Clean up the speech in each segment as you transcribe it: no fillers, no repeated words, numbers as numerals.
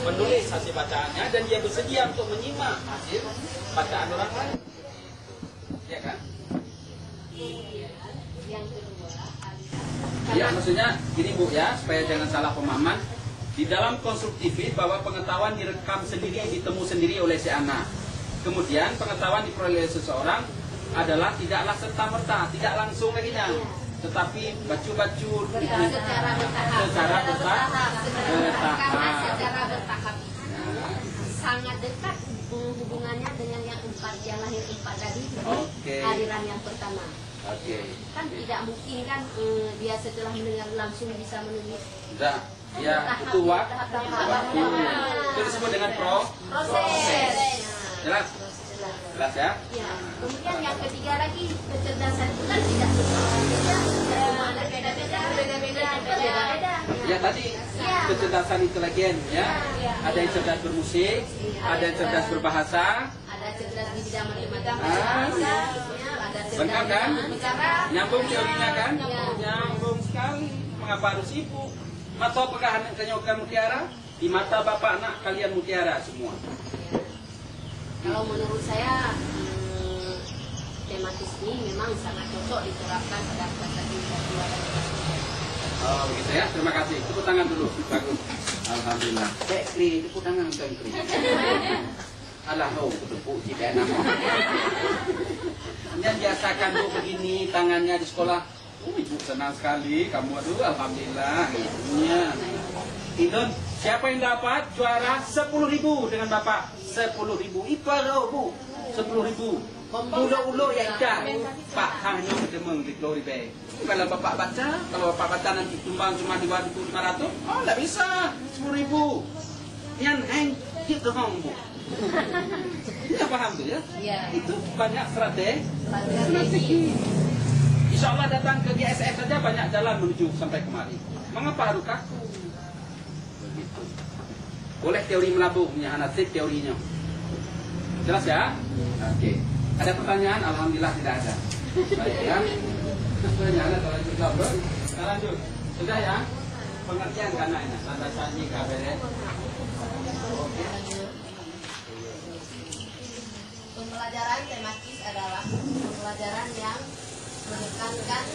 menulis hasil bacaannya, dan dia bersedia untuk menyimak hasil bacaan orang lain, ya kan? Ya, maksudnya gini Bu ya, supaya jangan salah pemahaman. Di dalam konstruktif bahwa pengetahuan direkam sendiri, ditemu sendiri oleh si anak. Kemudian pengetahuan diperoleh oleh seseorang adalah tidaklah serta-merta, tidak langsung kakinya, tetapi bacu-bacu secara bertahap. Sangat dekat hubungannya dengan yang lahir 4 tadi, aliran yang pertama. Kan tidak mungkin kan dia setelah mendengar langsung bisa menulis. Tidak. Ya, itu waktu. Itu disebut dengan proses. Jelas? Jelas ya? Ya. Kemudian yang ketiga lagi, kecerdasan itu kan tidak beda-beda. Ya tadi kecerdasan intelijen ya. Ada yang cerdas bermusik, ada yang cerdas berbahasa, ada cerdas di bidang matematika, ada cerdas kan? berbicara. Nyambung teorinya kan? Nyambung sekali. Mengapa harus sibuk? Mata apakah anak kenyokan mutiara? Di mata bapak anak kalian mutiara semua. Kalau menurut saya tematis ini memang sangat cocok diterapkan pada kelas 1, kelas 2 dan kelas 3. Oh begitu ya, terima kasih. Tepuk tangan dulu, bagus. Alhamdulillah. Kri, tepuk tangan Kri. Alah, tepuk jika nama. Dan biasakan Bu begini tangannya di sekolah. Ibu senang sekali, kamu aduh, alhamdulillah. Ibunya. Idun, siapa yang dapat juara 10.000 dengan Bapak? 10.000. Iparo Bu, 10.000. Ulo-ulo ya ikan. Pak hanya ketemu di Glory Bay. Kalau Bapak baca, nanti tumbang cuma 2.500, oh nggak bisa. 10.000. Yang hang kita hong Bu. Ya paham tuh ya? Iya. Itu banyak strategi. Insya Allah datang ke GSF saja banyak jalan menuju sampai kemari. Mengapa harus kaku? Begitu. Boleh teori melambungnya, analitik teorinya. Jelas ya? Oke. Ada pertanyaan? Alhamdulillah tidak ada. Baik ya. Pertanyaan ada kalau kita lanjut. Sudah ya? Pengertian karena ini. Tanda sanji KBR. Oke. Pembelajaran tematis adalah pembelajaran yang menekankan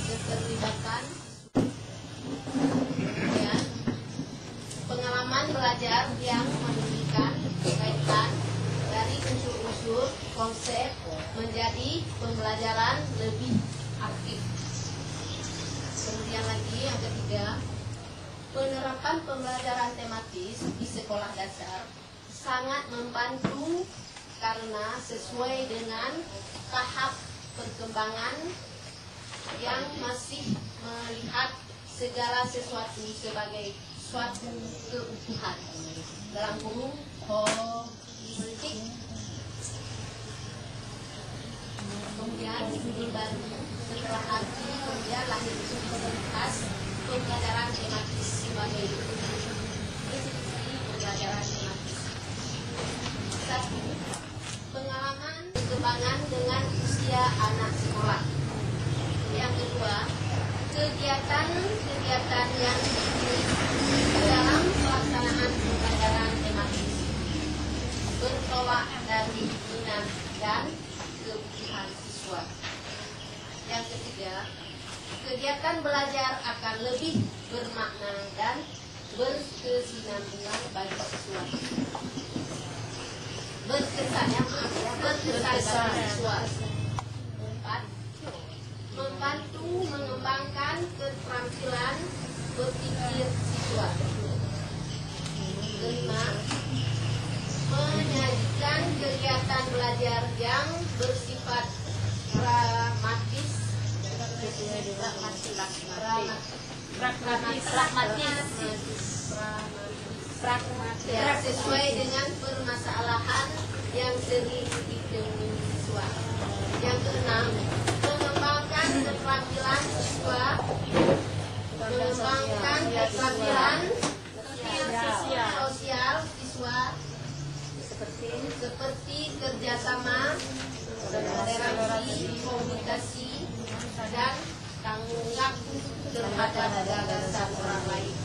keterlibatan ya, pengalaman belajar yang menunjukkan kaitan dari unsur-unsur konsep menjadi pembelajaran lebih aktif. Kemudian lagi yang ketiga, penerapan pembelajaran tematis di sekolah dasar sangat membantu karena sesuai dengan tahap perkembangan yang masih melihat segala sesuatu sebagai suatu keutuhan, dalam kurung holistik. Kemudian judul baru setelah arti, kemudian lahir khas pembelajaran tematis sebagai institusi pembelajaran tematis. 1. Pengalaman perkembangan dengan usia anak sekolah. Yang kedua, kegiatan-kegiatan yang dalam pelaksanaan pembelajaran tematis bertolak dari minat dan kebutuhan siswa. Yang ketiga, kegiatan belajar akan lebih bermakna dan berkesinambungan bagi siswa. Berkesan bagi siswa. 4. Membantu mengembangkan keterampilan berpikir siswa. 5. Menyajikan kegiatan belajar yang bersifat pragmatis sesuai dengan permasalahan yang sering ditemui siswa. Yang keenam, mengembangkan keterampilan siswa, mengembangkan keterampilan sosial siswa seperti kerjasama, toleransi, komunikasi, dan tanggung jawab terhadap gagasan orang lain.